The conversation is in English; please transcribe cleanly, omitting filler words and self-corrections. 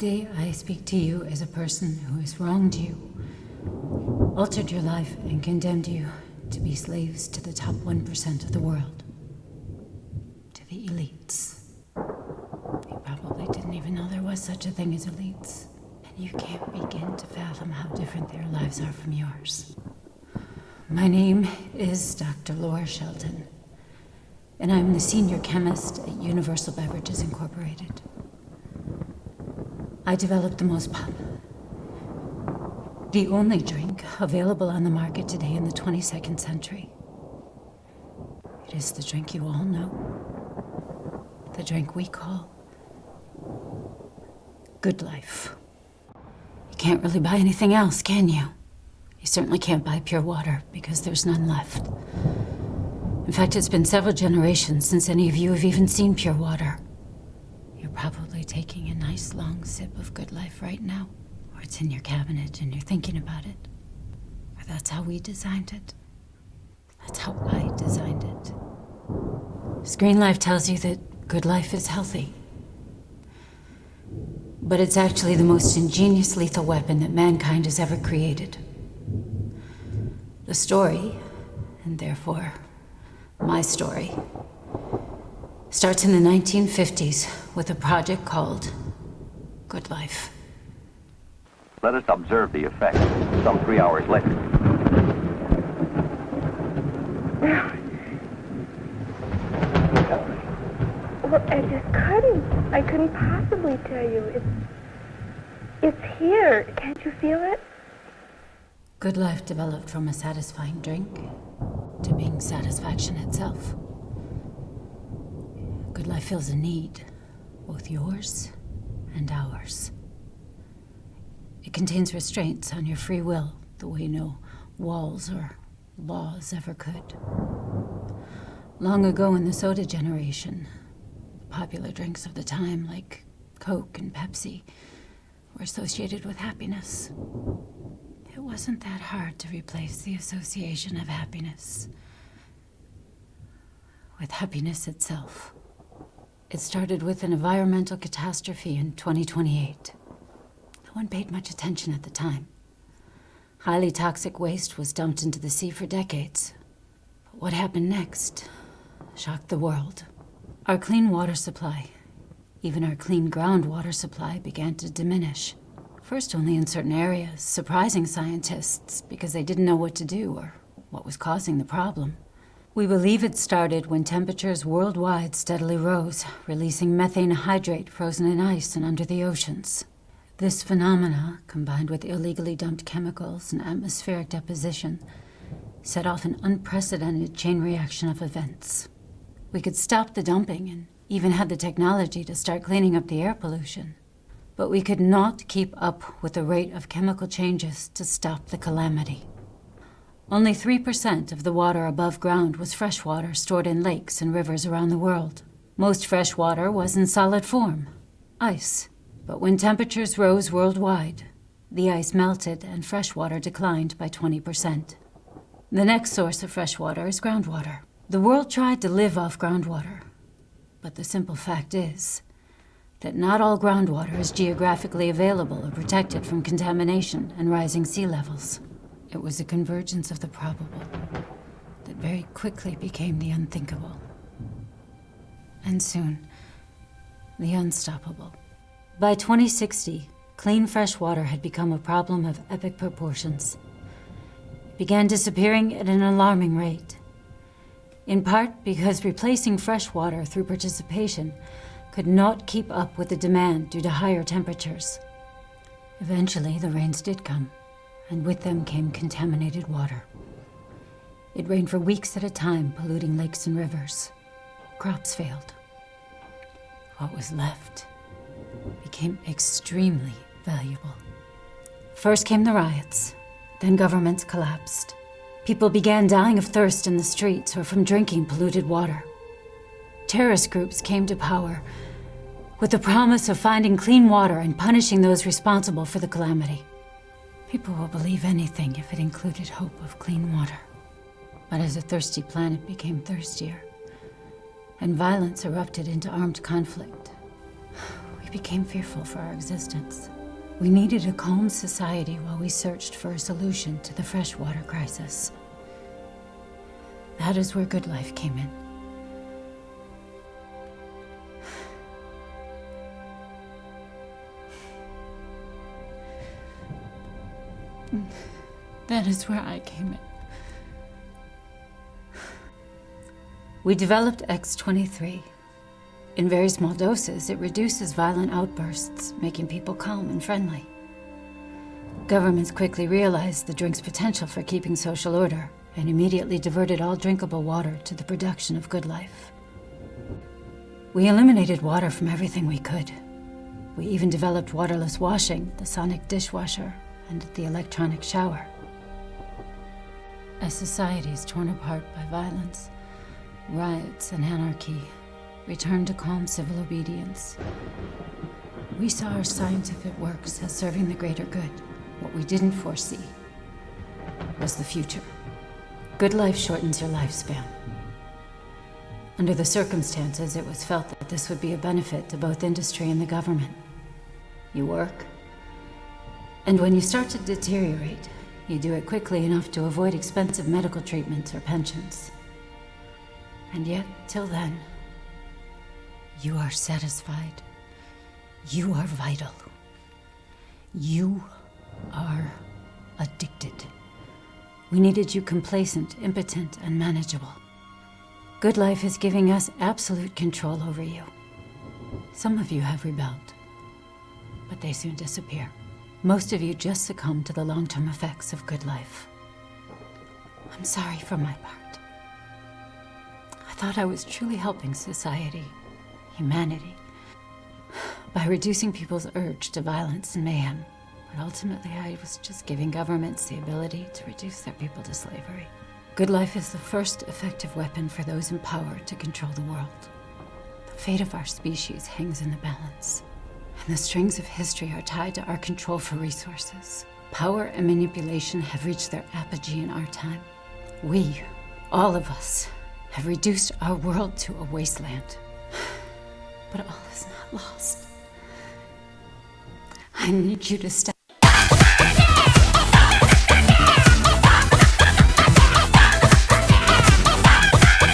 Today, I speak to you as a person who has wronged you, altered your life, and condemned you to be slaves to the top 1% of the world. To the elites. You probably didn't even know there was such a thing as elites. And you can't begin to fathom how different their lives are from yours. My name is Dr. Laura Shelton, and I'm the senior chemist at Universal Beverages Incorporated. I developed the only drink available on the market today in the 22nd century. It is the drink you all know. The drink we call Good Life. You can't really buy anything else, can you? You certainly can't buy pure water because there's none left. In fact, it's been several generations since any of you have even seen pure water. You're probably taking a nice long sip of Good Life right now, or it's in your cabinet and you're thinking about it. Or that's how we designed it. That's how I designed it. Screen Life tells you that Good Life is healthy. But it's actually the most ingenious lethal weapon that mankind has ever created. The story, and therefore my story, starts in the 1950s with a project called Good Life. Let us observe the effect some 3 hours later. Well, I couldn't possibly tell you. It's here. Can't you feel it? Good Life developed from a satisfying drink to being satisfaction itself. Good Life fills a need, both yours and ours. It contains restraints on your free will, the way no walls or laws ever could. Long ago in the soda generation, the popular drinks of the time, like Coke and Pepsi, were associated with happiness. It wasn't that hard to replace the association of happiness with happiness itself. It started with an environmental catastrophe in 2028. No one paid much attention at the time. Highly toxic waste was dumped into the sea for decades. But what happened next shocked the world. Our clean water supply, even our clean groundwater supply, began to diminish. First only in certain areas, surprising scientists because they didn't know what to do or what was causing the problem. We believe it started when temperatures worldwide steadily rose, releasing methane hydrate frozen in ice and under the oceans. This phenomena, combined with illegally dumped chemicals and atmospheric deposition, set off an unprecedented chain reaction of events. We could stop the dumping and even had the technology to start cleaning up the air pollution. But we could not keep up with the rate of chemical changes to stop the calamity. Only 3% of the water above ground was fresh water stored in lakes and rivers around the world. Most fresh water was in solid form, ice. But when temperatures rose worldwide, the ice melted and fresh water declined by 20%. The next source of fresh water is groundwater. The world tried to live off groundwater, but the simple fact is that not all groundwater is geographically available or protected from contamination and rising sea levels. It was a convergence of the probable that very quickly became the unthinkable. And soon, the unstoppable. By 2060, clean fresh water had become a problem of epic proportions. It began disappearing at an alarming rate. In part because replacing fresh water through participation could not keep up with the demand due to higher temperatures. Eventually, the rains did come, and with them came contaminated water. It rained for weeks at a time, polluting lakes and rivers. Crops failed. What was left became extremely valuable. First came the riots, then governments collapsed. People began dying of thirst in the streets or from drinking polluted water. Terrorist groups came to power with the promise of finding clean water and punishing those responsible for the calamity. People will believe anything if it included hope of clean water. But as a thirsty planet became thirstier, and violence erupted into armed conflict, we became fearful for our existence. We needed a calm society while we searched for a solution to the freshwater crisis. That is where Good Life came in. That is where I came in. We developed X-23. In very small doses, it reduces violent outbursts, making people calm and friendly. Governments quickly realized the drink's potential for keeping social order and immediately diverted all drinkable water to the production of Good Life. We eliminated water from everything we could. We even developed waterless washing, the sonic dishwasher, and the electronic shower. As societies torn apart by violence, riots, and anarchy returned to calm civil obedience, we saw our scientific works as serving the greater good. What we didn't foresee was the future. Good Life shortens your lifespan. Under the circumstances, it was felt that this would be a benefit to both industry and the government. You work, and when you start to deteriorate, you do it quickly enough to avoid expensive medical treatments or pensions. And yet, till then, you are satisfied. You are vital. You are addicted. We needed you complacent, impotent, and manageable. Good Life is giving us absolute control over you. Some of you have rebelled, but they soon disappear. Most of you just succumb to the long-term effects of Good Life. I'm sorry for my part. I thought I was truly helping society, humanity, by reducing people's urge to violence and mayhem. But ultimately, I was just giving governments the ability to reduce their people to slavery. Good Life is the first effective weapon for those in power to control the world. The fate of our species hangs in the balance. And the strings of history are tied to our control for resources. Power and manipulation have reached their apogee in our time. We, all of us, have reduced our world to a wasteland. But all is not lost. I need you to step